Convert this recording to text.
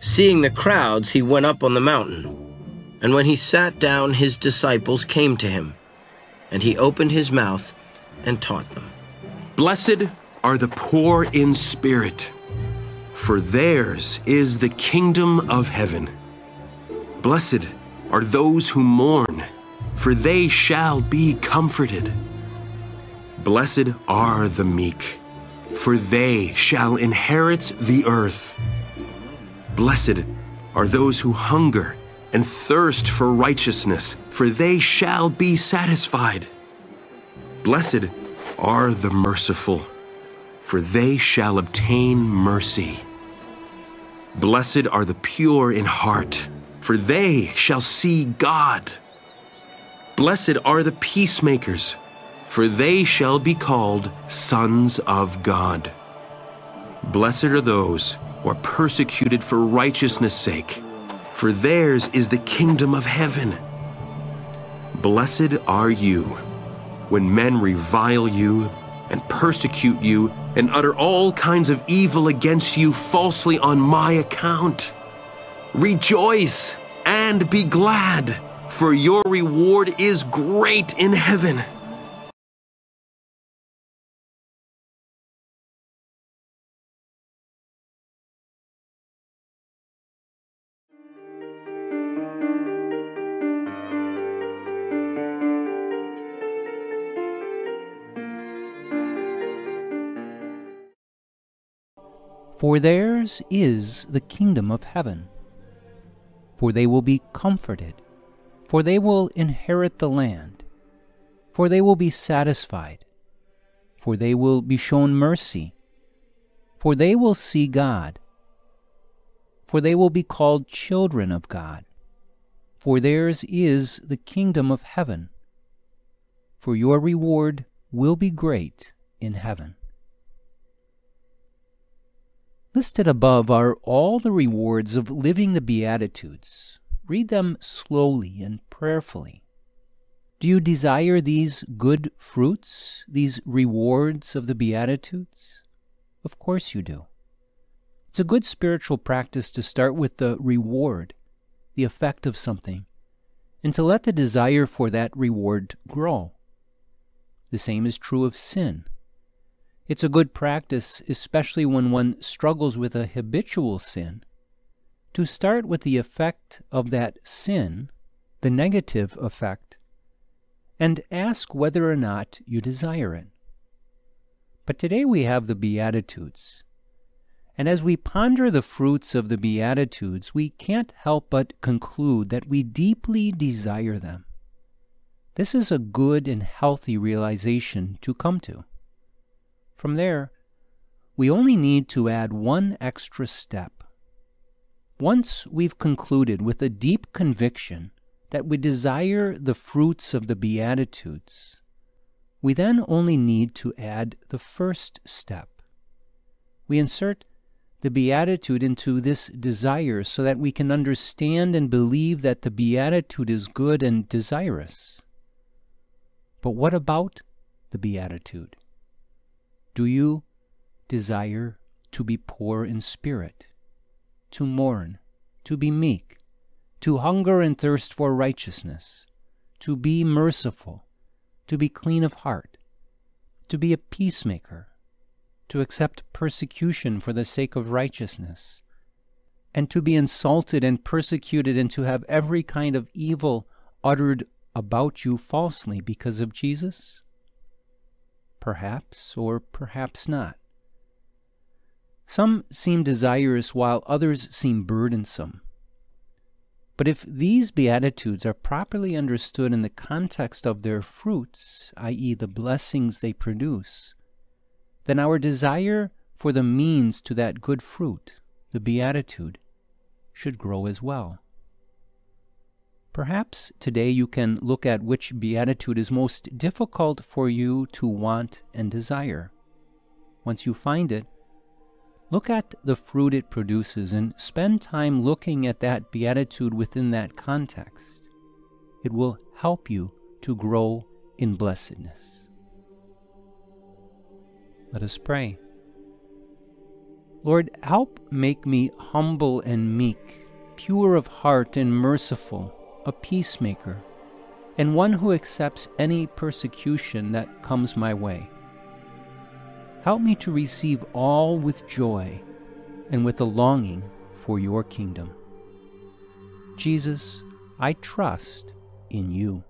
Seeing the crowds, he went up on the mountain. And when he sat down, his disciples came to him, and he opened his mouth and taught them. Blessed are the poor in spirit, for theirs is the kingdom of heaven. Blessed are those who mourn, for they shall be comforted. Blessed are the meek, for they shall inherit the earth. Blessed are those who hunger and thirst for righteousness, for they shall be satisfied. Blessed are the merciful, for they shall obtain mercy. Blessed are the pure in heart, for they shall see God. Blessed are the peacemakers, for they shall be called sons of God. Blessed are those who are persecuted for righteousness' sake, for theirs is the kingdom of heaven. Blessed are you when men revile you and persecute you and utter all kinds of evil against you falsely on my account. Rejoice and be glad, for your reward is great in heaven. For theirs is the kingdom of heaven. For they will be comforted, for they will inherit the land, for they will be satisfied, for they will be shown mercy, for they will see God, for they will be called children of God, for theirs is the kingdom of heaven, for your reward will be great in heaven. Listed above are all the rewards of living the Beatitudes. Read them slowly and prayerfully. Do you desire these good fruits, these rewards of the Beatitudes? Of course you do. It's a good spiritual practice to start with the reward, the effect of something, and to let the desire for that reward grow. The same is true of sin. It's a good practice, especially when one struggles with a habitual sin, to start with the effect of that sin, the negative effect, and ask whether or not you desire it. But today we have the Beatitudes, and as we ponder the fruits of the Beatitudes, we can't help but conclude that we deeply desire them. This is a good and healthy realization to come to. From there, we only need to add one extra step. Once we've concluded with a deep conviction that we desire the fruits of the Beatitudes, we then only need to add the first step. We insert the Beatitude into this desire so that we can understand and believe that the Beatitude is good and desirous. But what about the Beatitude? Do you desire to be poor in spirit, to mourn, to be meek, to hunger and thirst for righteousness, to be merciful, to be clean of heart, to be a peacemaker, to accept persecution for the sake of righteousness, and to be insulted and persecuted and to have every kind of evil uttered about you falsely because of Jesus? Perhaps, or perhaps not. Some seem desirous while others seem burdensome. But if these Beatitudes are properly understood in the context of their fruits, i.e. the blessings they produce, then our desire for the means to that good fruit, the Beatitude, should grow as well. Perhaps today you can look at which Beatitude is most difficult for you to want and desire. Once you find it, look at the fruit it produces and spend time looking at that Beatitude within that context. It will help you to grow in blessedness. Let us pray. Lord, help make me humble and meek, pure of heart and merciful, a peacemaker, and one who accepts any persecution that comes my way. Help me to receive all with joy and with a longing for your kingdom. Jesus, I trust in you.